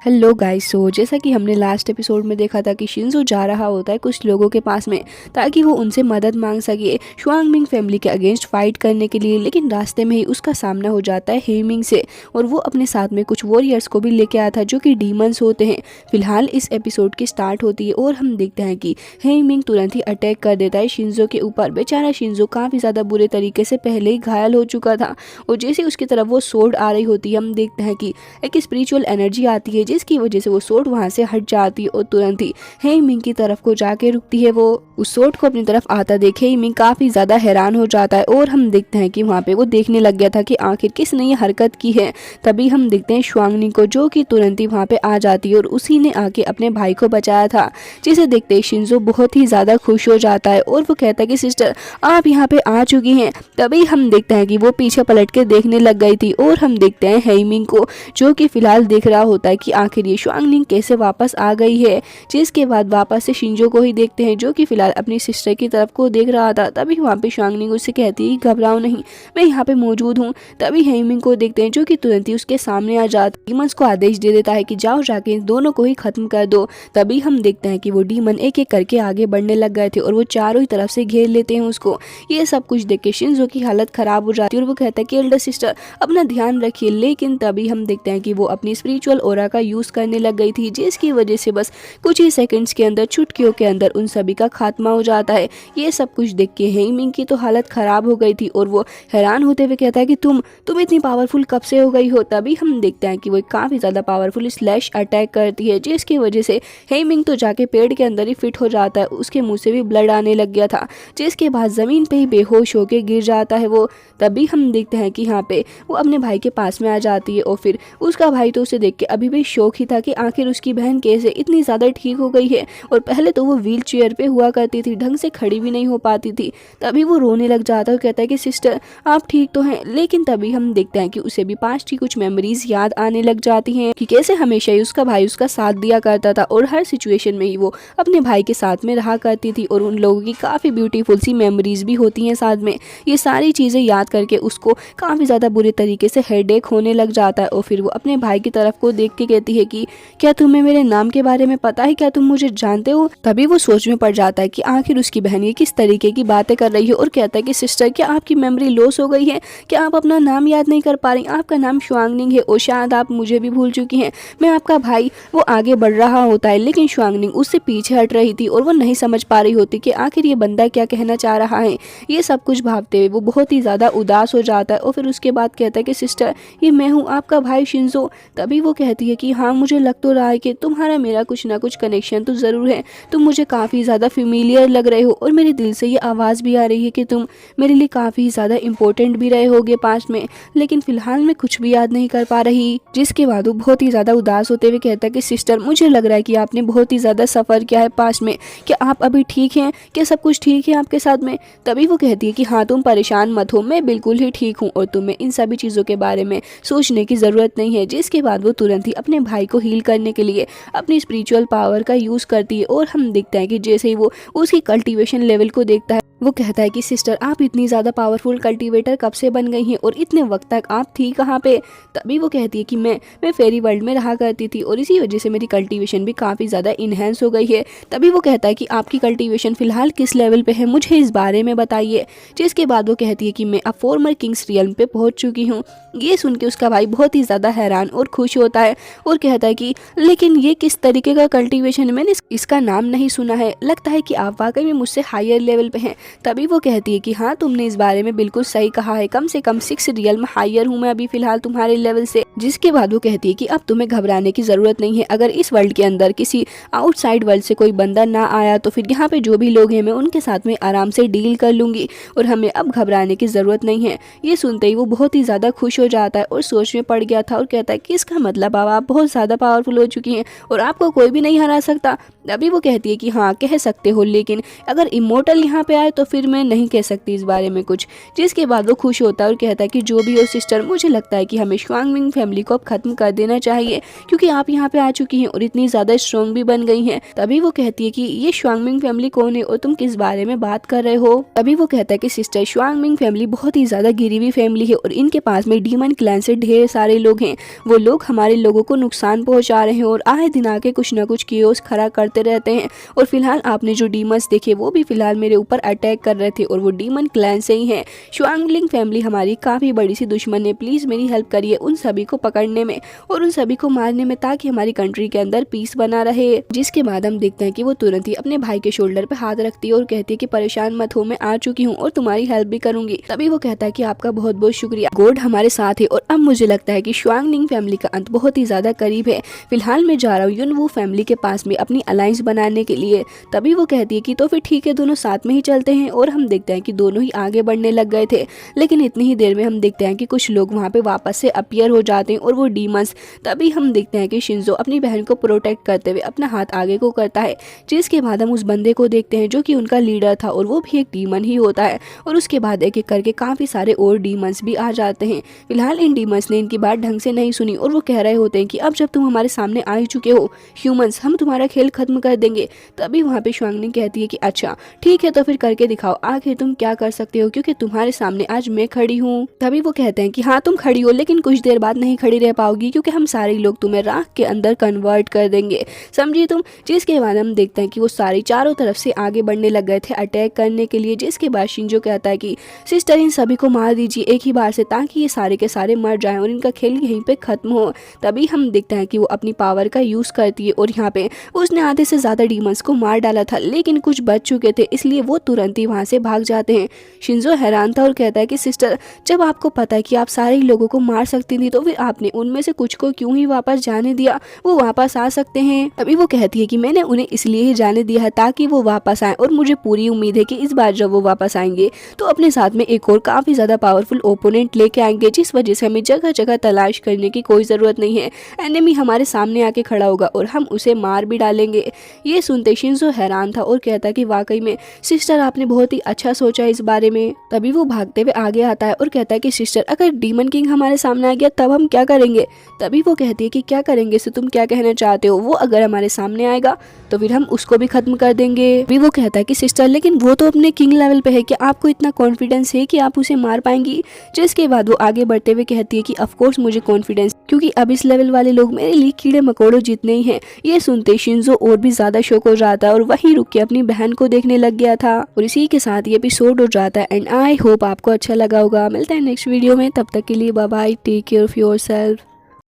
Hello guys. जैसा कि हमने लास्ट एपिसोड में देखा था कि शिंजो जा रहा होता है कुछ लोगों के पास में ताकि वो उनसे मदद मांग सके शुआंगमिंग फैमिली के अगेंस्ट फाइट करने के लिए, लेकिन रास्ते में ही उसका सामना हो जाता है हेमिंग से और वो अपने साथ में कुछ वॉरियर्स को भी लेके आया था जो कि डीमंस होते हैं। फिलहाल इस एपिसोड की स्टार्ट होती है और हम देखते हैं कि हेमिंग तुरंत ही अटैक कर देता है शिंजो के ऊपर। बेचारा शिंजो काफ़ी ज़्यादा बुरे तरीके से पहले ही घायल हो चुका था और जैसे उसकी तरफ वो सोर्ड आ रही होती है हम देखते हैं कि एक स्पिरिचुअल एनर्जी आती है जिसकी वजह से वो सोर्ड वहां से हट जाती है और तुरंत ही हेमिंग की तरफ को जाके रुकती है। वो उस सोर्ड को अपनी तरफ आता देखे हेमिंग काफी ज्यादा हैरान हो जाता है और हम देखते हैं कि वहां पे वो देखने लग गया था कि आखिर किसने ये हरकत की है। तभी हम देखते हैं शुआंगनिंग को जो कि तुरंत ही वहां पे आ जाती है और उसी ने आके अपने भाई को बचाया था, जिसे देखते ही शिंजो बहुत ही ज्यादा खुश हो जाता है और वो कहता है कि सिस्टर आप यहाँ पे आ चुकी हैं। तभी हम देखते हैं कि वो पीछे पलट के देखने लग गई थी और हम देखते हैं हेमिंग को जो कि फिलहाल देख रहा होता है कि आखिर ये शुआंगनिंग कैसे वापस आ गई है। जिसके बाद वापस से शिंजो को ही देखते हैं जो कि फिलहाल अपनी सिस्टर की तरफ को देख रहा था। तभी वहाँ पे शुआंगनिंग उससे कहती है घबराओ नहीं, मैं यहाँ पे मौजूद हूँ। तभी हेमिंग को देखते हैं जो कि तुरंत ही उसके सामने आ जाता है, डीमंस को आदेश दे देता है कि जाओ जाके इन दोनों को ही खत्म कर दो। तभी हम देखते हैं कि वो डीमन एक एक करके आगे बढ़ने लग गए थे और वो चारों ही तरफ से घेर लेते हैं उसको। ये सब कुछ देख के शिंजो की हालत खराब हो जाती है और वो कहता है कि एल्डर सिस्टर अपना ध्यान रखिए। लेकिन तभी हम देखते हैं कि वो अपनी स्पिरिचुअल ऑरा का यूज करने लग गई थी जिसकी वजह से बस कुछ ही सेकंड्स के अंदर चुटकियों के अंदर उन सभी का खात्मा हो जाता है। ये सब कुछ देख के हेमिंग की तो हालत खराब हो गई थी और वो हैरान होते हुए कहता है कि तुम इतनी पावरफुल कब से हो गई हो। तभी हम देखते हैं कि वो काफी ज्यादा पावरफुल स्लैश अटैक करती है जिसकी वजह से हेमिंग तो जाके पेड़ के अंदर ही फिट हो जाता है, उसके मुंह से भी ब्लड आने लग गया था जिसके बाद जमीन पे ही बेहोश होके गिर जाता है वो। तभी हम देखते हैं कि यहाँ पे वो अपने भाई के पास में आ जाती है और फिर उसका भाई तो उसे देख के अभी भी शौक ही था कि आखिर उसकी बहन कैसे इतनी ज़्यादा ठीक हो गई है। और पहले तो वो व्हील चेयर पे हुआ करती थी, ढंग से खड़ी भी नहीं हो पाती थी। तभी वो रोने लग जाता है और कहता है कि सिस्टर आप ठीक तो हैं। लेकिन तभी हम देखते हैं कि उसे भी पास्ट की कुछ मेमोरीज याद आने लग जाती हैं कि कैसे हमेशा ही उसका भाई उसका साथ दिया करता था और हर सिचुएशन में ही वो अपने भाई के साथ में रहा करती थी और उन लोगों की काफ़ी ब्यूटीफुल सी मेमोरीज भी होती हैं साथ में। ये सारी चीज़ें याद करके उसको काफ़ी ज़्यादा बुरे तरीके से हेडेक होने लग जाता है और फिर वो अपने भाई की तरफ को देख के कहती है कि क्या तुम्हें मेरे नाम के बारे में पता है, क्या तुम मुझे जानते हो। तभी वो सोच में पड़ जाता है कि आखिर उसकी बहन ये किस तरीके की बातें कर रही है और कहता है कि सिस्टर क्या आपकी मेमोरी लॉस हो गई है, क्या आप अपना नाम याद नहीं कर पा रही। आपका नाम शुआंगनिंग है और शायद आप मुझे भी भूल चुकी हैं। मैं आपका भाई। वो आगे बढ़ रहा होता है लेकिन शुआंगनिंग उससे पीछे हट रही थी और वो नहीं समझ पा रही होती कि आखिर ये बंदा क्या कहना चाह रहा है। ये सब कुछ भाबते हुए वो बहुत ही ज्यादा उदास हो जाता है और फिर उसके बाद कहता है कि सिस्टर ये मैं हूँ आपका भाई शिंजो। तभी वो कहती है कि हाँ मुझे लग तो रहा है कि तुम्हारा मेरा कुछ ना कुछ कनेक्शन तो ज़रूर है, तुम मुझे काफ़ी ज़्यादा फेमिलियर लग रहे हो और मेरे दिल से ये आवाज़ भी आ रही है कि तुम मेरे लिए काफ़ी ज़्यादा इंपॉर्टेंट भी रहे होगे पास्ट में, लेकिन फ़िलहाल मैं कुछ भी याद नहीं कर पा रही। जिसके बाद वो बहुत ही ज़्यादा उदास होते हुए कहता है कि सिस्टर मुझे लग रहा है कि आपने बहुत ही ज़्यादा सफ़र किया है पास्ट में, क्या आप अभी ठीक हैं, क्या सब कुछ ठीक है आपके साथ में। तभी वो कहती है कि हाँ तुम परेशान मत हो, मैं बिल्कुल ही ठीक हूँ और तुम्हें इन सभी चीज़ों के बारे में सोचने की ज़रूरत नहीं है। जिसके बाद वो तुरंत ही अपने भाई को हील करने के लिए अपनी स्पिरिचुअल पावर का यूज़ करती है और हम देखते हैं कि जैसे ही वो उसकी कल्टीवेशन लेवल को देखता है वो कहता है कि सिस्टर आप इतनी ज़्यादा पावरफुल कल्टीवेटर कब से बन गई हैं और इतने वक्त तक आप थी कहाँ पे। तभी वो कहती है कि मैं फेरी वर्ल्ड में रहा करती थी और इसी वजह से मेरी कल्टीवेशन भी काफ़ी ज़्यादा इन्हेंस हो गई है। तभी वो कहता है कि आपकी कल्टीवेशन फ़िलहाल किस लेवल पे है, मुझे इस बारे में बताइए। जिसके बाद वो कहती है कि मैं अब फॉर्मर किंग्स रियल्म पे पहुँच चुकी हूँ। ये सुन के उसका भाई बहुत ही ज़्यादा हैरान और खुश होता है और कहता है कि लेकिन ये किस तरीके का कल्टीवेशन है, मैंने इसका नाम नहीं सुना है, लगता है कि आप वाकई में मुझसे हायर लेवल पे हैं। तभी वो कहती है कि हाँ तुमने इस बारे में बिल्कुल सही कहा है, कम से कम 6 रियल हायर हूँ मैं अभी फिलहाल तुम्हारे लेवल से। जिसके बाद वो कहती है कि अब तुम्हें घबराने की जरूरत नहीं है, अगर इस वर्ल्ड के अंदर किसी आउटसाइड वर्ल्ड से कोई बंदा ना आया तो फिर यहाँ पे जो भी लोग हैं मैं उनके साथ में आराम से डील कर लूंगी और हमें अब घबराने की जरूरत नहीं है। ये सुनते ही वो बहुत ही ज्यादा खुश हो जाता है और सोच में पड़ गया था और कहता है कि इसका मतलब आप बहुत ज्यादा पावरफुल हो चुकी हैं और आपको कोई भी नहीं हरा सकता। अभी वो कहती है कि हाँ कह सकते हो, लेकिन अगर इमोर्टल यहाँ पे आए तो फिर मैं नहीं कह सकती इस बारे में कुछ। जिसके बाद वो खुश होता है और कहता है कि जो भी हो सिस्टर, मुझे लगता है कि हमें शुआंगमिंग फैमिली को अब खत्म कर देना चाहिए, क्योंकि आप यहाँ पे आ चुकी हैं और इतनी ज्यादा स्ट्रॉन्ग भी बन गई हैं। तभी वो कहती है कि ये शुआंगमिंग फैमिली कौन है और तुम किस बारे में बात कर रहे हो। तभी वो कहता है कि सिस्टर, शुआंगमिंग फैमिली बहुत ही ज्यादा गिरी हुई फैमिली है और इनके पास में डीमन क्लैन से ढेर सारे लोग हैं। वो लोग हमारे लोगों को नुकसान पहुंचा रहे हैं और आए दिन आके कुछ ना कुछ कियोस खड़ा करते रहते हैं। और फिलहाल आपने जो डीमंस देखे वो भी फिलहाल मेरे ऊपर अटैक कर रहे थे और वो डीमन क्लैन से ही हैं। शुआंगलिंग फैमिली हमारी काफी बड़ी सी दुश्मन है, प्लीज मेरी हेल्प करिए उन सभी को पकड़ने में और उन सभी को मारने में, ताकि हमारी कंट्री के अंदर पीस बना रहे। जिसके बाद हम देखते हैं कि वो तुरंत ही अपने भाई के शोल्डर पे हाथ रखती है और कहती है कि परेशान मत हो, मैं आ चुकी हूँ और तुम्हारी हेल्प भी करूंगी। तभी वो कहता है कि आपका बहुत बहुत शुक्रिया, गॉड हमारे साथ है और अब मुझे लगता है कि शुआंगलिंग फैमिली का अंत बहुत ही ज्यादा करीब है। फिलहाल मैं जा रहा हूँ युनवू फैमिली के पास में अपनी अलायंस बनाने के लिए। तभी वो कहती है कि तो फिर ठीक है, दोनों साथ में ही चलते हैं। और हम देखते हैं कि दोनों ही आगे बढ़ने लग गए थे, लेकिन इतनी ही देर में हम देखते हैं कि कुछ लोग वहाँ पे वापस से अपीयर हो जाते हैं और वो डीमंस। तभी हम देखते हैं कि शिंजो अपनी बहन को प्रोटेक्ट करते हुए अपना हाथ आगे को करता है। जिसके बाद हम उस बंदे को देखते हैं जो कि उनका लीडर था और वो भी एक डीमन ही होता है। और उसके बाद एक एक करके काफी सारे और डीमंस भी आ जाते हैं। फिलहाल इन डीमंस ने इनकी बात ढंग से नहीं सुनी और वो कह रहे होते हैं कि अब जब तुम हमारे सामने आ ही चुके हो ह्यूमंस, हम तुम्हारा खेल खत्म कर देंगे। तभी वहाँ पे शुआंगलिंग कहती है कि अच्छा ठीक है, तो फिर करके दिखाओ, आखिर तुम क्या कर सकते हो, क्योंकि तुम्हारे सामने आज मैं खड़ी हूँ। तभी वो कहते हैं कि हाँ तुम खड़ी हो, लेकिन कुछ देर बाद नहीं खड़ी रह पाओगी, क्योंकि हम सारे लोग तुम्हें राख के अंदर कन्वर्ट कर देंगे, समझी तुम। जिसके बाद हम देखते हैं कि वो सारी चारों तरफ से आगे बढ़ने लग गए थे अटैक करने के लिए। जिसके बाद शिंजो कहता है कि सिस्टर इन सभी को मार दीजिए एक ही बार से, ताकि ये सारे के सारे मर जाएं और इनका खेल यहीं पे खत्म हो। तभी हम देखते हैं कि वो अपनी पावर का यूज करती है और यहाँ पे उसने आधे से ज्यादा डीमंस को मार डाला था, लेकिन कुछ बच चुके थे, इसलिए वो तुरंत ही वहां से भाग जाते हैं। शिंजो हैरान था और कहता है कि सिस्टर, जब आपको पता है कि आप सारे लोगों को मार सकती थी, तो फिर आपने उनमें से कुछ को क्यों ही वापस जाने दिया, वो वापस आ सकते हैं। तभी वो कहती है कि मैंने उन्हें इसलिए ही जाने दिया है ताकि वो वापस आए, और मुझे पूरी उम्मीद है कि इस बार जब वो वापस आएंगे तो अपने साथ में एक और काफी ज्यादा पावरफुल ओपोनेंट लेके आएंगे, जिस वजह से हमें जगह जगह तलाश करने की कोई जरूरत नहीं है। एनिमी हमारे सामने आके खड़ा होगा और हम उसे मार भी डालेंगे। ये सुनते शिंजो हैरान था और कहता कि वाकई में सिस्टर आपने बहुत ही अच्छा सोचा इस बारे में। तभी वो भागते हुए आगे आता है और कहता है कि सिस्टर, अगर डीमन किंग हमारे सामने आ गया तब हम क्या करेंगे। तभी वो कहती है कि क्या करेंगे से तुम क्या कहना चाहते हो, वो अगर हमारे सामने आएगा तो फिर हम उसको भी खत्म कर देंगे। भी वो कहता है कि सिस्टर, लेकिन वो तो अपने किंग लेवल पे है, कि आपको इतना कॉन्फिडेंस है कि आप उसे मार पाएंगी। जिसके बाद वो आगे बढ़ते हुए कहती है कि ऑफ कोर्स मुझे कॉन्फिडेंस, क्योंकि अब इस लेवल वाले लोग मेरे लिए कीड़े मकोड़ों जितने ही हैं। ये सुनते शिंजो और भी ज्यादा शौक हो जाता है और वहीं रुक के अपनी बहन को देखने लग गया था। और इसी के साथ ये एपिसोड हो जाता है एंड आई होप आपको अच्छा लगा होगा। मिलता है नेक्स्ट वीडियो में, तब तक के लिए bye bye, take care of yourself.